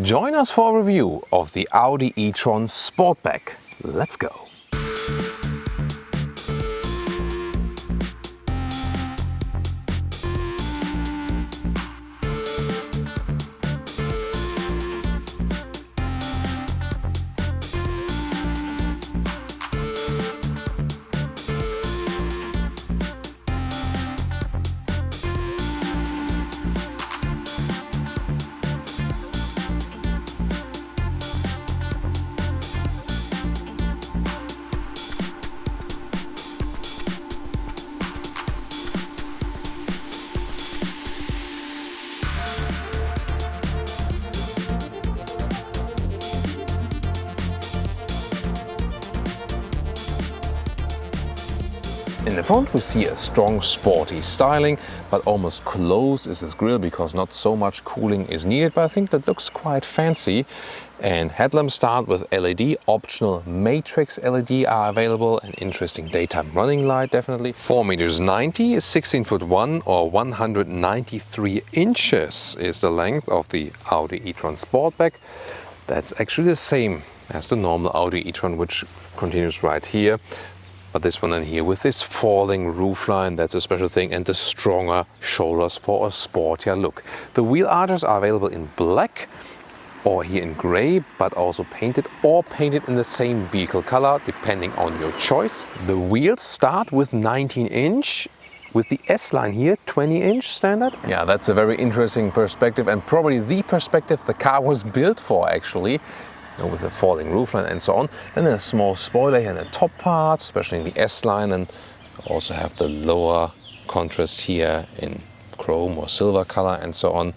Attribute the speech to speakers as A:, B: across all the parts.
A: Join us for a review of the Audi e-tron Sportback. Let's go! In the front we see a strong sporty styling, but almost closed is this grille because not so much cooling is needed, but I think that looks quite fancy. And headlamps start with LED, optional matrix LED are available, an interesting daytime running light definitely. 4.90 m, 16'1" or 193 inches is the length of the Audi e-tron Sportback. That's actually the same as the normal Audi e-tron, which continues right here. But this one in here with this falling roofline, that's a special thing, and the stronger shoulders for a sportier look. The wheel arches are available in black or here in grey, but also painted or painted in the same vehicle color, depending on your choice. The wheels start with 19-inch, with the S-line here, 20-inch standard. Yeah, that's a very interesting perspective, and probably the perspective the car was built for actually. With a falling roofline and so on. Then there's a small spoiler here in the top part, especially in the S-line, and also have the lower contrast here in chrome or silver color and so on.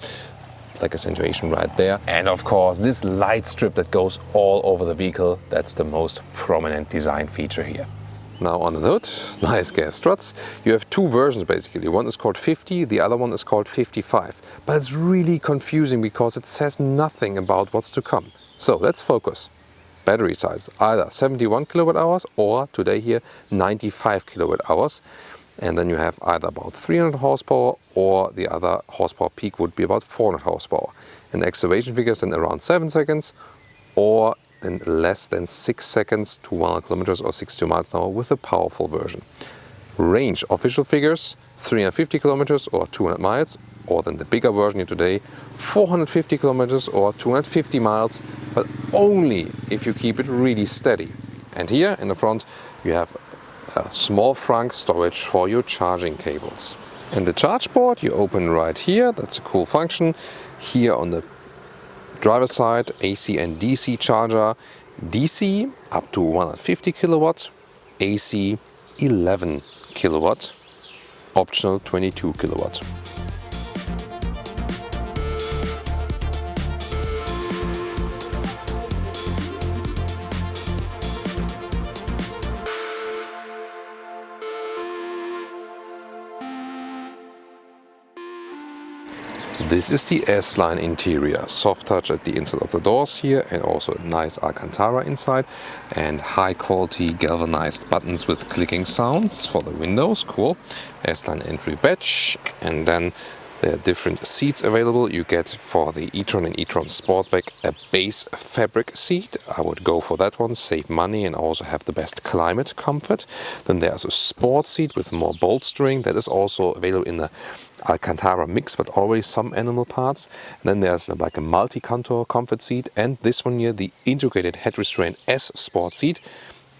A: Like accentuation right there. And of course this light strip that goes all over the vehicle, that's the most prominent design feature here. Now on the hood, nice gas struts. You have two versions basically. One is called 50, the other one is called 55. But it's really confusing because it says nothing about what's to come. So let's focus. Battery size, either 71 kilowatt hours or today here 95 kilowatt hours. And then you have either about 300 horsepower or the other horsepower peak would be about 400 horsepower. And the acceleration figures then around 7 seconds or in less than 6 seconds to 100 kilometers or 62 miles an hour with a powerful version. Range official figures 350 kilometers or 200 miles, or then the bigger version here today 450 kilometers or 250 miles, but only if you keep it really steady. And here in the front you have a small trunk storage for your charging cables. And the charge port you open right here, that's a cool function. Here on the driver's side, AC and DC charger. DC up to 150 kilowatt, AC 11 kilowatt, optional 22 kilowatt. This is the S-line interior, soft touch at the inside of the doors here, and also a nice Alcantara inside, and high quality galvanized buttons with clicking sounds for the windows, cool. S-line entry badge, and then there are different seats available. You get for the e-tron and e-tron Sportback a base fabric seat. I would go for that one, save money and also have the best climate comfort. Then there's a sport seat with more bolstering that is also available in the Alcantara mix, but already some animal parts. And then there's like a multi-contour comfort seat, and this one here, the integrated head restraint S sport seat.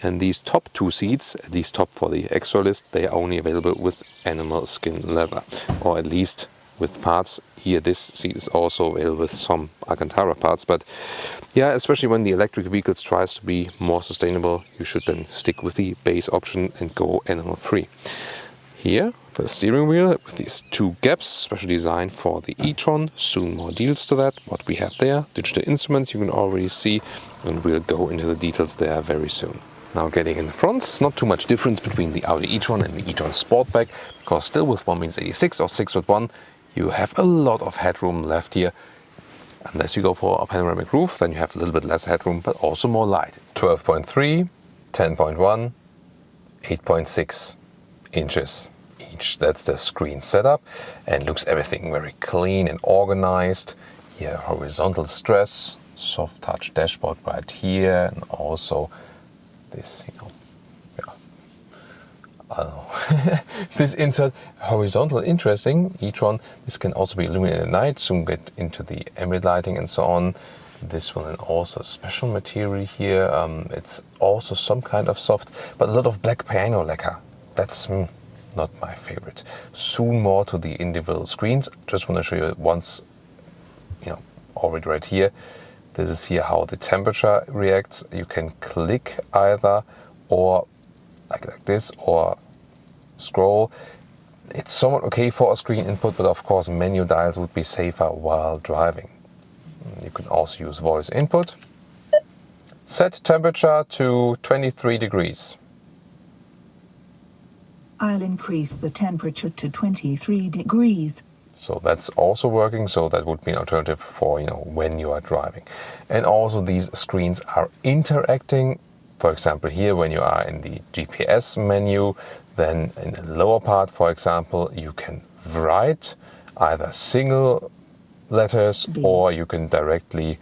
A: And these top two seats, these top for the extra list, they are only available with animal skin leather, or at least with parts. Here this seat is also available with some Alcantara parts, but yeah, especially when the electric vehicles tries to be more sustainable, you should then stick with the base option and go animal free. Here the steering wheel with these two gaps, specially designed for the e-tron. Soon more deals to that. What we have there, digital instruments you can already see, and we'll go into the details there very soon. Now getting in the front, not too much difference between the Audi e-tron and the e-tron Sportback, because still with 1.86 or 6'1", you have a lot of headroom left here. Unless you go for a panoramic roof, then you have a little bit less headroom, but also more light. 12.3, 10.1, 8.6 inches each. That's the screen setup, and looks everything very clean and organized. Here, horizontal stress, soft touch dashboard right here, and also this, I don't know. This insert, horizontal, interesting, e-tron. This can also be illuminated at night, soon get into the ambient lighting and so on. This one, and also special material here. It's also some kind of soft, but a lot of black piano lacquer. That's not my favorite. Soon more to the individual screens. Just want to show you once, already right here. This is here how the temperature reacts. You can click either or like this, or scroll. It's somewhat okay for a screen input, but of course menu dials would be safer while driving. You can also use voice input. Set temperature to 23 degrees.
B: I'll increase the temperature to 23 degrees.
A: So that's also working, so that would be an alternative for when you are driving. And also these screens are interacting. For example, here when you are in the GPS menu, then in the lower part, for example, you can write either single letters or you can directly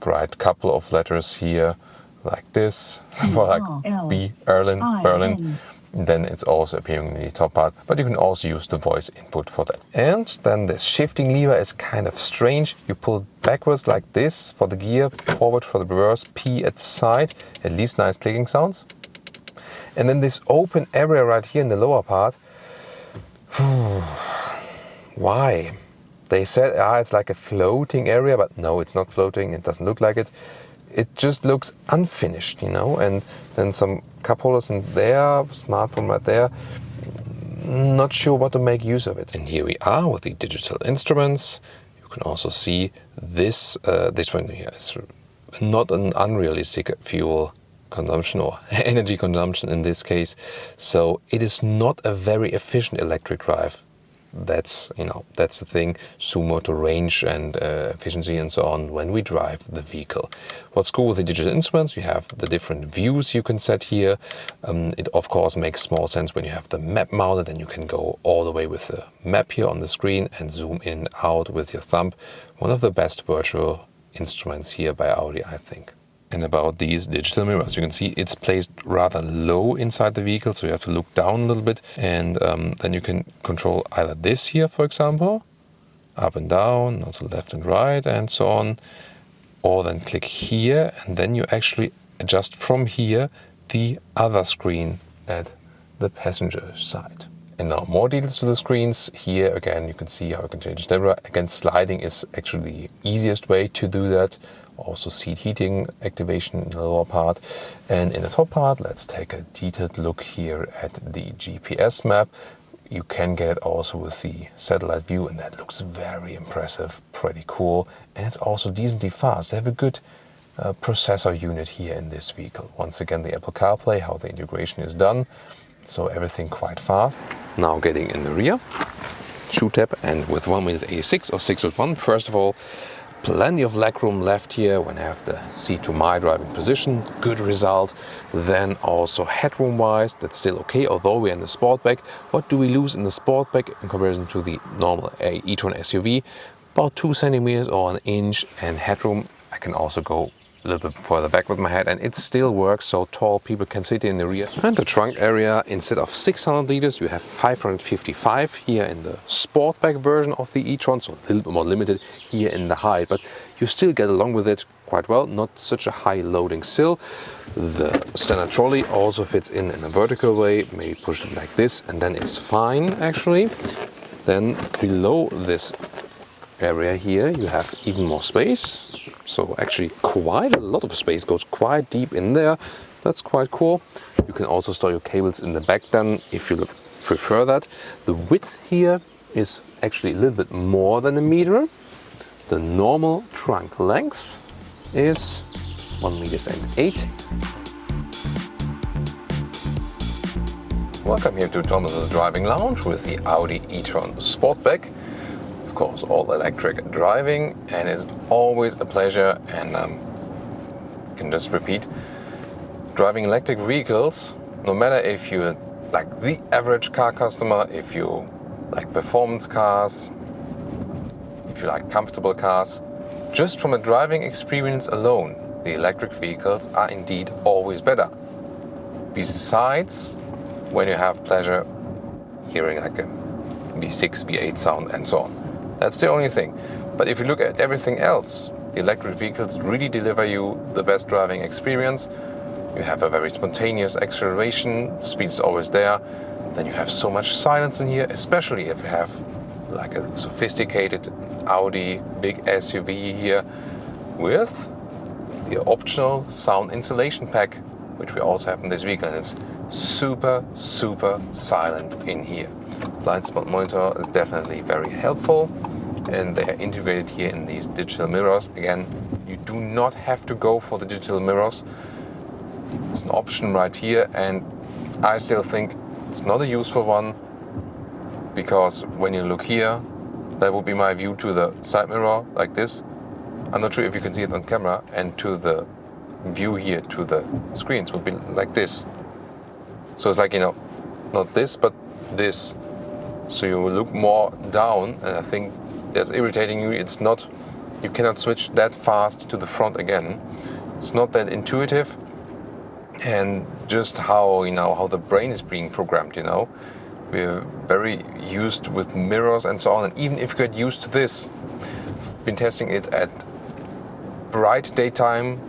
A: write a couple of letters here like this, for like B, Berlin. Then it's also appearing in the top part, but you can also use the voice input for that. And then the shifting lever is kind of strange. You pull backwards like this for the gear, forward for the reverse, P at the side, at least nice clicking sounds. And then this open area right here in the lower part, why? They said it's like a floating area, but no, it's not floating, it doesn't look like it. It just looks unfinished, and then some cup holders in there, smartphone right there. Not sure what to make use of it. And here we are with the digital instruments. You can also see this one here is not an unrealistic fuel consumption or energy consumption in this case. So it is not a very efficient electric drive. That's the thing. Sumo to range and efficiency and so on when we drive the vehicle. What's cool with the digital instruments, you have the different views you can set here. It of course makes more sense when you have the map mounted, and you can go all the way with the map here on the screen and zoom in and out with your thumb. One of the best virtual instruments here by Audi, I think. And about these digital mirrors, you can see it's placed rather low inside the vehicle, so you have to look down a little bit, and then you can control either this here, for example, up and down, also left and right, and so on, or then click here, and then you actually adjust from here the other screen at the passenger side. And now more details to the screens. Here again, you can see how you can change the camera. Again, sliding is actually the easiest way to do that. Also seat heating activation in the lower part. And in the top part, let's take a detailed look here at the GPS map. You can get it also with the satellite view, and that looks very impressive, pretty cool. And it's also decently fast. They have a good processor unit here in this vehicle. Once again, the Apple CarPlay, how the integration is done. So everything quite fast. Now getting in the rear, shoe tab, and with 1:86 or 6:1. First of all, plenty of legroom left here when I have the seat to my driving position. Good result. Then also headroom wise, that's still okay, although we're in the Sportback. What do we lose in the Sportback in comparison to the normal e-tron SUV? About 2 centimeters or 1 inch, and headroom I can also go a little bit further back with my head, and it still works, so tall people can sit in the rear. And the trunk area, instead of 600 liters, you have 555 here in the Sportback version of the e-tron, so a little bit more limited here in the height, but you still get along with it quite well. Not such a high loading sill. The standard trolley also fits in a vertical way. Maybe push it like this, and then it's fine actually. Then below this area here you have even more space, so actually quite a lot of space, goes quite deep in there. That's quite cool. You can also store your cables in the back then if you prefer that. The width here is actually a little bit more than 1 meter. The normal trunk length is 1.08 meters. Welcome here to Thomas's Driving Lounge with the Audi e-tron Sportback. Of course, all electric driving, and it's always a pleasure, and can just repeat, driving electric vehicles, no matter if you're like the average car customer, if you like performance cars, if you like comfortable cars, just from a driving experience alone, the electric vehicles are indeed always better. Besides, when you have pleasure hearing like a V6, V8 sound and so on. That's the only thing. But if you look at everything else, the electric vehicles really deliver you the best driving experience. You have a very spontaneous acceleration, the speed is always there. Then you have so much silence in here, especially if you have like a sophisticated Audi big SUV here with the optional sound insulation pack, which we also have in this vehicle, and it's super silent in here. Blind spot monitor is definitely very helpful, and they are integrated here in these digital mirrors. Again, you do not have to go for the digital mirrors. It's an option right here, and I still think it's not a useful one, because when you look here, that would be my view to the side mirror like this. I'm not sure if you can see it on camera, and to the view here to the screens would be like this. So it's like, you know, not this but this. So you will look more down, and I think that's irritating you. It's not, you cannot switch that fast to the front again. It's not that intuitive, and just how, you know, how the brain is being programmed, you know. We're very used with mirrors and so on, and even if you get used to this, been testing it at bright daytime,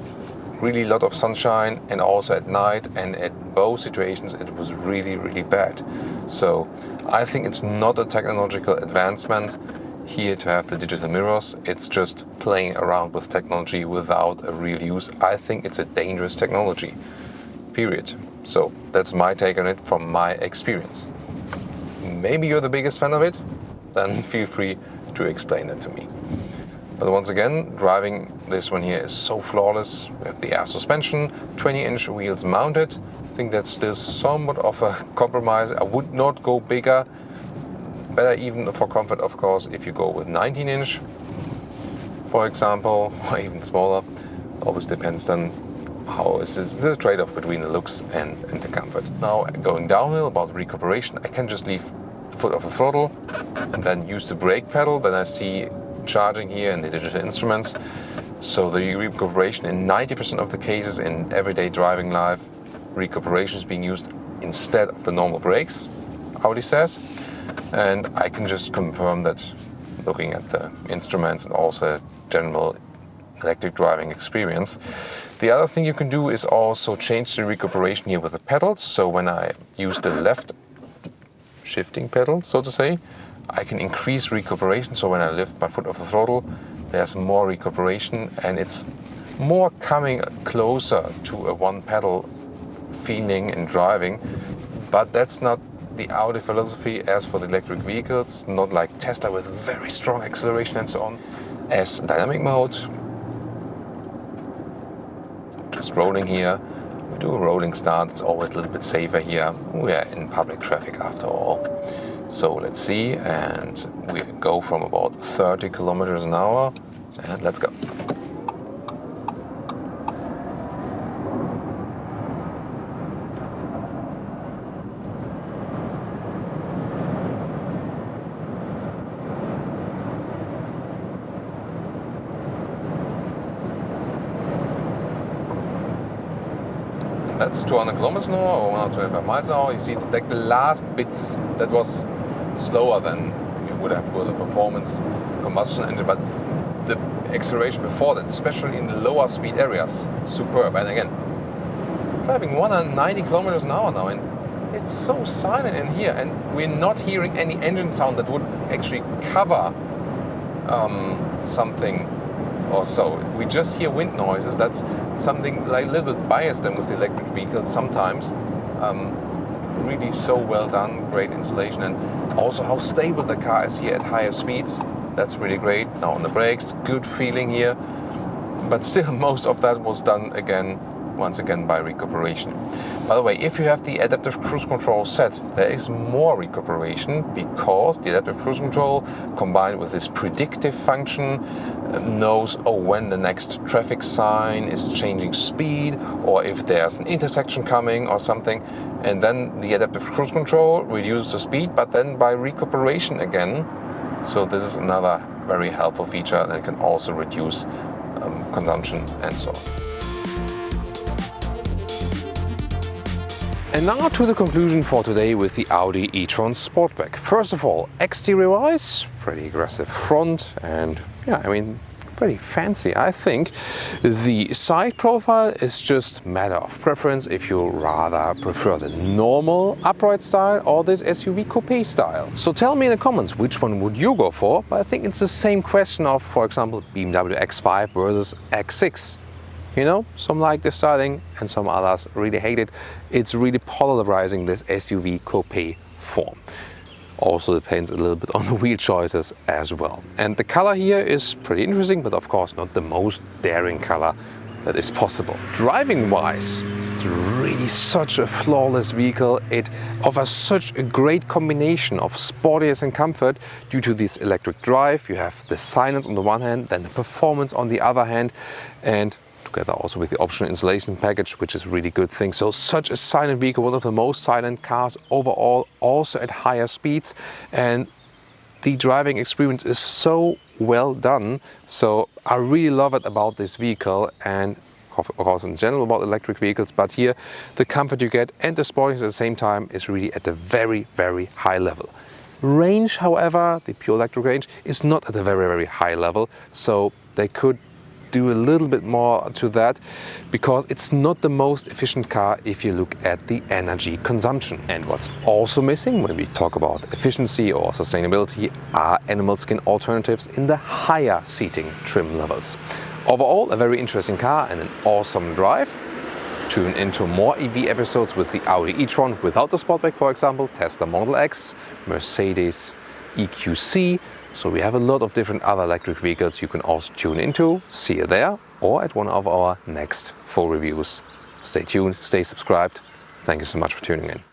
A: really a lot of sunshine, and also at night, and at both situations it was really bad. So I think it's not a technological advancement here to have the digital mirrors. It's just playing around with technology without a real use. I think it's a dangerous technology, period. So that's my take on it from my experience. Maybe you're the biggest fan of it, then feel free to explain that to me. But once again, driving this one here is so flawless. We have the air suspension, 20-inch wheels mounted. I think that's still somewhat of a compromise. I would not go bigger. Better even for comfort, of course, if you go with 19-inch, for example, or even smaller. Always depends on how is this. There's a trade-off between the looks and the comfort. Now, going downhill about recuperation, I can just leave the foot off the throttle and then use the brake pedal. Then I see charging here in the digital instruments. So the recuperation in 90% of the cases in everyday driving life, recuperation is being used instead of the normal brakes, Audi says. And I can just confirm that looking at the instruments and also general electric driving experience. The other thing you can do is also change the recuperation here with the pedals. So when I use the left shifting pedal, so to say, I can increase recuperation. So when I lift my foot off the throttle, there's more recuperation, and it's more coming closer to a one pedal feeling in driving. But that's not the Audi philosophy as for the electric vehicles, not like Tesla with very strong acceleration and so on. As dynamic mode, just rolling here. We do a rolling start, it's always a little bit safer here. We are in public traffic after all. So let's see, and we go from about 30 kilometers an hour, and let's go. That's 200 kilometers an hour or 125 miles an hour. You see, like the last bits, that was slower than you would have with a performance combustion engine, but the acceleration before that, especially in the lower speed areas, superb. And again, driving 190 kilometers an hour now, and it's so silent in here, and we're not hearing any engine sound that would actually cover something or so. We just hear wind noises. That's something like a little bit biased than with the electric vehicles sometimes. Really so well done, great insulation, and also how stable the car is here at higher speeds. That's really great. Now on the brakes, good feeling here, but still most of that was done once again by recuperation. By the way, if you have the adaptive cruise control set, there is more recuperation, because the adaptive cruise control combined with this predictive function knows when the next traffic sign is changing speed, or if there's an intersection coming or something, and then the adaptive cruise control reduces the speed, but then by recuperation again So this is another very helpful feature that can also reduce consumption and so on. And now to the conclusion for today with the Audi e-tron Sportback. First of all, exterior-wise, pretty aggressive front and yeah, I mean, pretty fancy, I think. The side profile is just matter of preference if you rather prefer the normal upright style or this SUV coupe style. So tell me in the comments which one would you go for, but I think it's the same question of, for example, BMW X5 versus X6. You know, some like the styling and some others really hate it. It's really polarizing, this SUV coupe form. Also depends a little bit on the wheel choices as well. And the color here is pretty interesting, but of course not the most daring color that is possible. Driving wise, it's really such a flawless vehicle. It offers such a great combination of sportiness and comfort due to this electric drive. You have the silence on the one hand, then the performance on the other hand, and together also with the optional insulation package, which is a really good thing. So such a silent vehicle, one of the most silent cars overall, also at higher speeds, and the driving experience is so well done. So I really love it about this vehicle, and of course in general about electric vehicles, but here the comfort you get and the sportiness at the same time is really at a very, very high level. Range, however, the pure electric range is not at a very, very high level, so they could do a little bit more to that, because it's not the most efficient car if you look at the energy consumption. And what's also missing when we talk about efficiency or sustainability are animal skin alternatives in the higher seating trim levels. Overall, a very interesting car and an awesome drive. Tune into more EV episodes with the Audi e-tron without the Sportback, for example, Tesla Model X, Mercedes EQC. So we have a lot of different other electric vehicles you can also tune into. See you there or at one of our next full reviews. Stay tuned, stay subscribed. Thank you so much for tuning in.